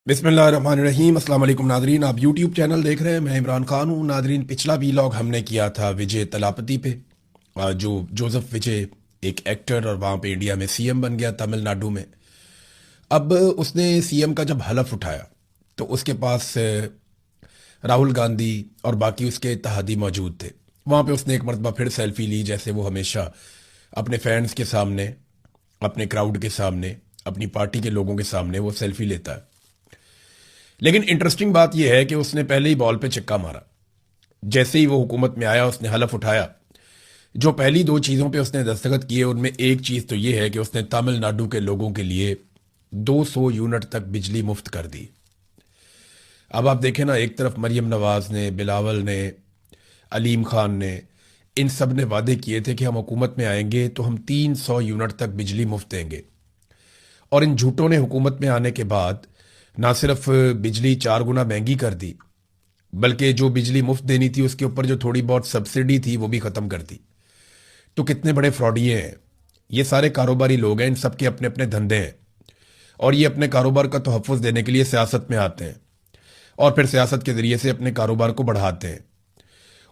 बिस्मिल्लाहिर्रहमानिर्रहीम। अस्सलाम वालेकुम नादरीन, आप यूट्यूब चैनल देख रहे हैं। मैं इमरान खान हूँ। नादरीन, पिछला वीलॉग हमने किया था विजय तलापति पे, जो जोसेफ विजय एक एक्टर और वहाँ पे इंडिया में सीएम बन गया तमिलनाडु में। अब उसने सीएम का जब हलफ उठाया तो उसके पास राहुल गांधी और बाकी उसके इत्तेहादी मौजूद थे। वहाँ पे उसने एक मरतबा फिर सेल्फी ली, जैसे वो हमेशा अपने फैंस के सामने, अपने क्राउड के सामने, अपनी पार्टी के लोगों के सामने वो सेल्फी लेता है। लेकिन इंटरेस्टिंग बात यह है कि उसने पहले ही बॉल पे चक्का मारा। जैसे ही वो हुकूमत में आया, उसने हलफ उठाया। जो पहली दो चीज़ों पे उसने दस्तखत किए, उनमें एक चीज़ तो ये है कि उसने तमिलनाडु के लोगों के लिए 200 यूनिट तक बिजली मुफ्त कर दी। अब आप देखें ना, एक तरफ मरियम नवाज ने, बिलावल ने, अलीम खान ने, इन सब ने वादे किए थे कि हम हुकूमत में आएंगे तो हम 300 यूनिट तक बिजली मुफ्त देंगे। और इन झूठों ने हुकूमत में आने के बाद ना सिर्फ बिजली 4 गुना महंगी कर दी, बल्कि जो बिजली मुफ्त देनी थी उसके ऊपर जो थोड़ी बहुत सब्सिडी थी वो भी ख़त्म कर दी। तो कितने बड़े फ्रॉडिये हैं ये सारे कारोबारी लोग हैं। इन सब के अपने अपने धंधे हैं और ये अपने कारोबार का तहफ़्फ़ुज़ देने के लिए सियासत में आते हैं और फिर सियासत के ज़रिए से अपने कारोबार को बढ़ाते हैं।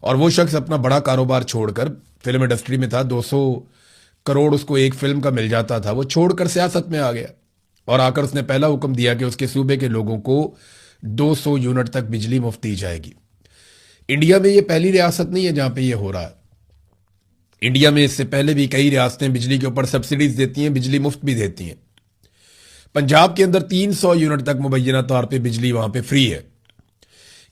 और वो शख्स अपना बड़ा कारोबार छोड़कर, फिल्म इंडस्ट्री में था, 200 करोड़ उसको एक फिल्म का मिल जाता था, वो छोड़कर सियासत में आ गया और आकर उसने पहला हुक्म दिया कि उसके सूबे के लोगों को 200 यूनिट तक बिजली मुफ्त दी जाएगी। इंडिया में ये पहली रियासत नहीं है जहां पे ये हो रहा है। इंडिया में इससे पहले भी कई रियासतें बिजली के ऊपर सब्सिडीज देती हैं, बिजली मुफ्त भी देती हैं। पंजाब के अंदर 300 यूनिट तक मुबैना तौर पर बिजली वहां पे फ्री है।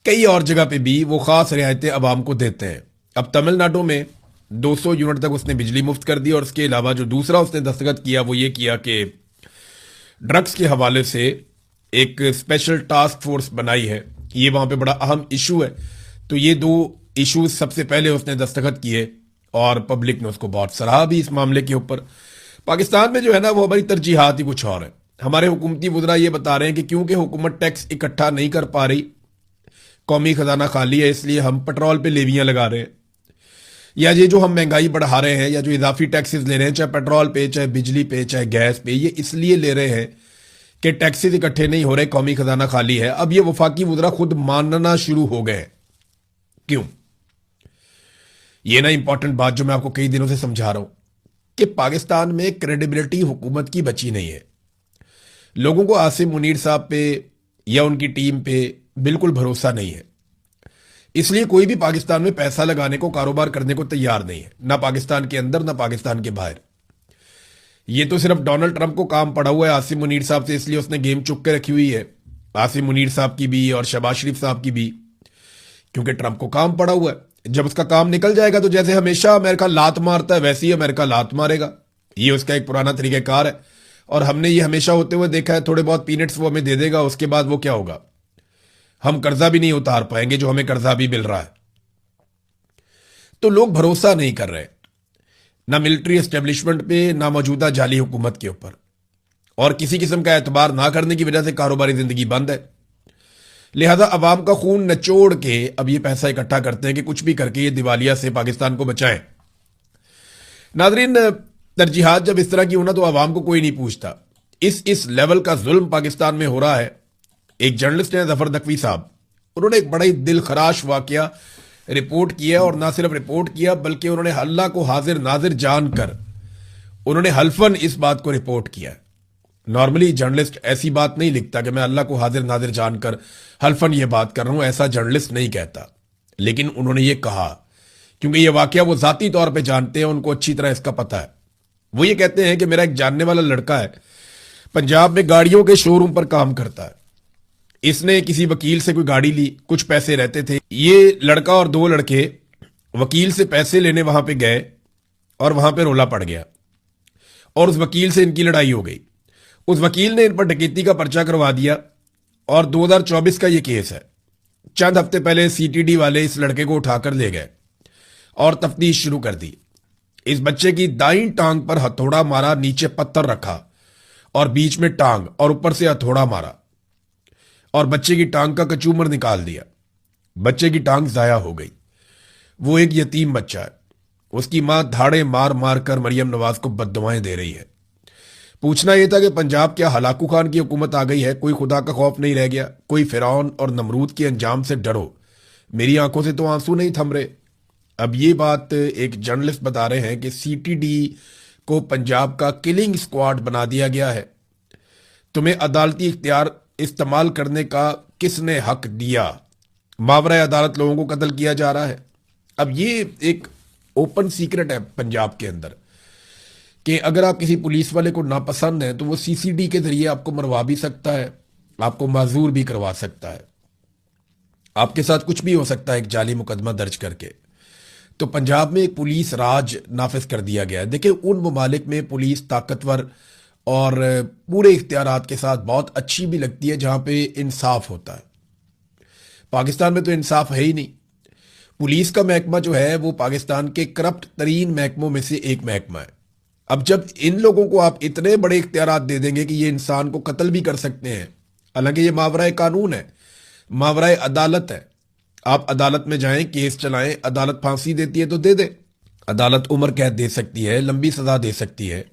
कई और जगह पे भी वो खास रियायतें अवाम को देते हैं। अब तमिलनाडु में 200 यूनिट तक उसने बिजली मुफ्त कर दी और उसके अलावा जो दूसरा उसने दस्तखत किया वो ये किया कि ड्रग्स के हवाले से एक स्पेशल टास्क फोर्स बनाई है। ये वहां पे बड़ा अहम इशू है। तो ये दो इशूज सबसे पहले उसने दस्तखत किए और पब्लिक ने उसको बहुत सराहा भी इस मामले के ऊपर। पाकिस्तान में जो है ना, वो हमारी तरजीहात ही कुछ और है। हमारे हुकूमती वुज़रा ये बता रहे हैं कि क्योंकि हुकूमत टैक्स इकट्ठा नहीं कर पा रही, कौमी खजाना खाली है, इसलिए हम पेट्रोल पे लेवियां लगा रहे हैं, या ये जो हम महंगाई बढ़ा रहे हैं, या जो इजाफी टैक्सेस ले रहे हैं, चाहे पेट्रोल पे, चाहे बिजली पे, चाहे गैस पे, ये इसलिए ले रहे हैं कि टैक्सेस इकट्ठे नहीं हो रहे, कौमी खजाना खाली है। अब ये वफाकी वुज़रा खुद मानना शुरू हो गए। क्यों? ये ना इंपॉर्टेंट बात जो मैं आपको कई दिनों से समझा रहा हूं कि पाकिस्तान में क्रेडिबिलिटी हुकूमत की बची नहीं है। लोगों को आसिम मुनीर साहब पे या उनकी टीम पे बिल्कुल भरोसा नहीं है। इसलिए कोई भी पाकिस्तान में पैसा लगाने को, कारोबार करने को तैयार नहीं है, ना पाकिस्तान के अंदर ना पाकिस्तान के बाहर। ये तो सिर्फ डोनाल्ड ट्रंप को काम पड़ा हुआ है आसिम मुनीर साहब से, इसलिए उसने गेम चुक के रखी हुई है, आसिम मुनीर साहब की भी और शहबाज शरीफ साहब की भी, क्योंकि ट्रंप को काम पड़ा हुआ है। जब उसका काम निकल जाएगा तो जैसे हमेशा अमेरिका लात मारता है, वैसे ही अमेरिका लात मारेगा। ये उसका एक पुराना तरीक़ाकार है और हमने ये हमेशा होते हुए देखा है। थोड़े बहुत पीनट्स वो हमें दे देगा, उसके बाद वो क्या होगा, हम कर्जा भी नहीं उतार पाएंगे जो हमें कर्जा भी मिल रहा है। तो लोग भरोसा नहीं कर रहे, ना मिलिट्री एस्टेब्लिशमेंट पे, ना मौजूदा जाली हुकूमत के ऊपर, और किसी किस्म का एतबार ना करने की वजह से कारोबारी जिंदगी बंद है। लिहाजा अवाम का खून नचोड़ के अब ये पैसा इकट्ठा करते हैं कि कुछ भी करके ये दिवालिया से पाकिस्तान को बचाएं। नाजरीन, तरजीहात जब इस तरह की होना तो अवाम को कोई नहीं पूछता। इस लेवल का जुल्म पाकिस्तान में हो रहा है। एक जर्नलिस्ट है जफर नकवी साहब, उन्होंने एक बड़ा ही दिल खराश वाकया रिपोर्ट किया, और ना सिर्फ रिपोर्ट किया बल्कि उन्होंने अल्लाह को हाजिर नाजिर जानकर उन्होंने हल्फन इस बात को रिपोर्ट किया। नॉर्मली जर्नलिस्ट ऐसी बात नहीं लिखता कि मैं अल्लाह को हाजिर नाजिर जानकर हल्फन ये बात कर रहा हूं, ऐसा जर्नलिस्ट नहीं कहता। लेकिन उन्होंने ये कहा क्योंकि ये वाकया वो जाती तौर पे जानते हैं, उनको अच्छी तरह इसका पता है। वो ये कहते हैं कि मेरा एक जानने वाला लड़का है, पंजाब में गाड़ियों के शोरूम पर काम करता है। इसने किसी वकील से कोई गाड़ी ली, कुछ पैसे रहते थे। ये लड़का और दो लड़के वकील से पैसे लेने वहां पे गए और वहां पे रोला पड़ गया और उस वकील से इनकी लड़ाई हो गई। उस वकील ने इन पर डकैती का पर्चा करवा दिया और 2024 का ये केस है। चंद हफ्ते पहले सीटीडी वाले इस लड़के को उठाकर ले गए और तफ्तीश शुरू कर दी। इस बच्चे की दाईं टांग पर हथौड़ा मारा, नीचे पत्थर रखा और बीच में टांग, और ऊपर से हथौड़ा मारा और बच्चे की टांग का कचूमर निकाल दिया। बच्चे की टांग जाया हो गई। वो एक यतीम बच्चा है। उसकी मां धाड़े मार मार कर मरियम नवाज को बद्दुआएं दे रही है। पूछना यह था कि पंजाब क्या हलाकू खान की हुकूमत आ गई है, कोई खुदा का खौफ नहीं रह गया, कोई फिरौन और नमरूद के अंजाम से डरो। मेरी आंखों से तो आंसू नहीं थम रहे। अब ये बात एक जर्नलिस्ट बता रहे हैं कि सीटीडी को पंजाब का किलिंग स्क्वाड बना दिया गया है। तुम्हें अदालती इख्तियार इस्तेमाल करने का किसने हक दिया? मावरा अदालत लोगों को कत्ल किया जा रहा है। अब ये एक ओपन सीक्रेट है पंजाब के अंदर कि अगर आप किसी पुलिस वाले को नापसंद हैं तो वो सीसीडी के जरिए आपको मरवा भी सकता है, आपको माजूर भी करवा सकता है, आपके साथ कुछ भी हो सकता है एक जाली मुकदमा दर्ज करके। तो पंजाब में एक पुलिस राज नाफिज कर दिया गया है। देखिए, उन ममालिक में पुलिस ताकतवर और पूरे इख्तियारात के साथ बहुत अच्छी भी लगती है जहां पे इंसाफ होता है। पाकिस्तान में तो इंसाफ है ही नहीं। पुलिस का महकमा जो है वो पाकिस्तान के करप्ट तरीन महकमों में से एक महकमा है। अब जब इन लोगों को आप इतने बड़े इख्तियारात दे देंगे कि ये इंसान को कत्ल भी कर सकते हैं, हालांकि ये मावरा कानून है, मावरा अदालत है। आप अदालत में जाएं, केस चलाएं, अदालत फांसी देती है तो दे दे, अदालत उम्र कैद दे सकती है, लंबी सजा दे सकती है।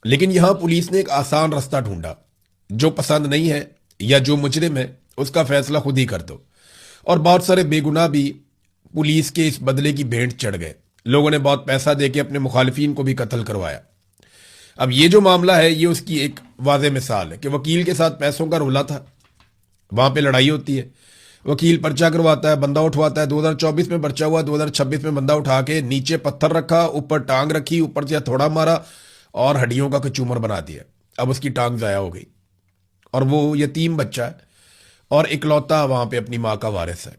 लेकिन यहां पुलिस ने एक आसान रास्ता ढूंढा, जो पसंद नहीं है या जो मुजरिम है उसका फैसला खुद ही कर दो। और बहुत सारे बेगुनाह भी पुलिस के इस बदले की भेंट चढ़ गए। लोगों ने बहुत पैसा देके अपने मुखालिफिन को भी कत्ल करवाया। अब ये जो मामला है ये उसकी एक वाज़ेह मिसाल है कि वकील के साथ पैसों का रोला था, वहां पे लड़ाई होती है, वकील पर्चा करवाता है, बंदा उठवाता है, 2024 में पर्चा हुआ, 2026 में बंदा उठा के नीचे पत्थर रखा, ऊपर टांग रखी, ऊपर से थोड़ा मारा और हड्डियों का कचूमर बना दिया। अब उसकी टांग ज़ाया हो गई और वो यतीम बच्चा है और इकलौता वहां पे अपनी माँ का वारिस है।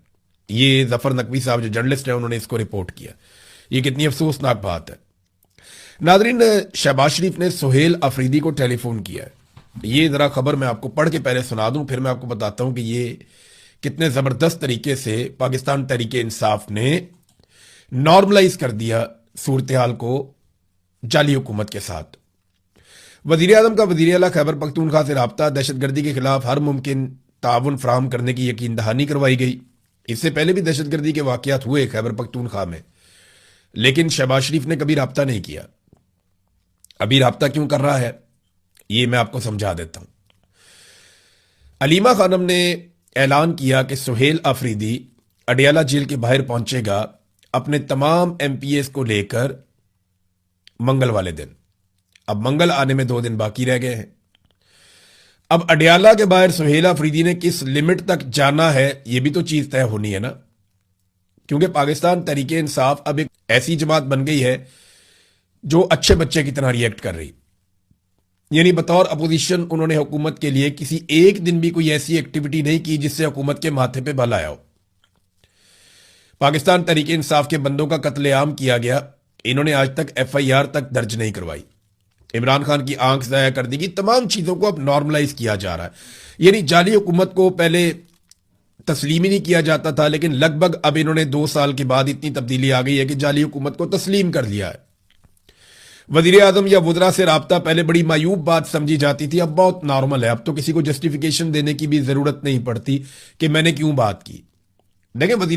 ये जफर नकवी साहब जो जर्नलिस्ट है उन्होंने इसको रिपोर्ट किया। ये कितनी अफसोसनाक बात है। नादरीन, शहबाज शरीफ ने सुहेल अफरीदी को टेलीफोन किया है। ये जरा खबर मैं आपको पढ़ के पहले सुना दूं, फिर मैं आपको बताता हूं कि ये कितने जबरदस्त तरीके से पाकिस्तान तहरीके इंसाफ ने नॉर्मलाइज कर दिया सूरत हाल को जाली हुकूमत के साथ। वजीर आजम का वजीर आला खैबर पख्तूनख्वा से राब्ता, दहशतगर्दी के खिलाफ हर मुमकिन ताउन फराहम करने की यकीन दहानी करवाई गई। इससे पहले भी दहशतगर्दी के वाकयात हुए खैबर पख्तूनख्वा में, लेकिन शहबाज शरीफ ने कभी राब्ता नहीं किया। अभी राब्ता क्यों कर रहा है ये मैं आपको समझा देता हूं। अलीमा खानम ने ऐलान किया कि सुहेल अफरीदी अडियाला जेल के बाहर पहुंचेगा अपने तमाम एमपीएस को लेकर मंगल वाले दिन। अब मंगल आने में 2 दिन बाकी रह गए हैं। अब अडियाला के बाहर सुहेल अफरीदी ने किस लिमिट तक जाना है ये भी तो चीज तय होनी है ना, क्योंकि पाकिस्तान तहरीके इंसाफ अब एक ऐसी जमात बन गई है जो अच्छे बच्चे की तरह रिएक्ट कर रही। यानी बतौर अपोजिशन उन्होंने हुकूमत के लिए किसी एक दिन भी कोई ऐसी एक्टिविटी नहीं की जिससे हुकूमत के माथे पे बल आया हो। पाकिस्तान तहरीके इंसाफ के बंदों का कत्लेआम किया गया, इन्होंने आज तक एफआईआर तक दर्ज नहीं करवाई। इमरान खान की आंख ज़ाया कर दी गई। तमाम चीजों को अब नॉर्मलाइज किया जा रहा है। यानी जाली हुकूमत को पहले तस्लीम ही नहीं किया जाता था, लेकिन लगभग अब इन्होंने 2 साल के बाद इतनी तब्दीली आ गई है कि जाली हुकूमत को तस्लीम कर लिया है। वजीर आजम या वुज़रा से राब्ता पहले बड़ी मायूब बात समझी जाती थी, अब बहुत नॉर्मल है। अब तो किसी को जस्टिफिकेशन देने की भी जरूरत नहीं पड़ती कि मैंने क्यों बात की। देखें, वजीर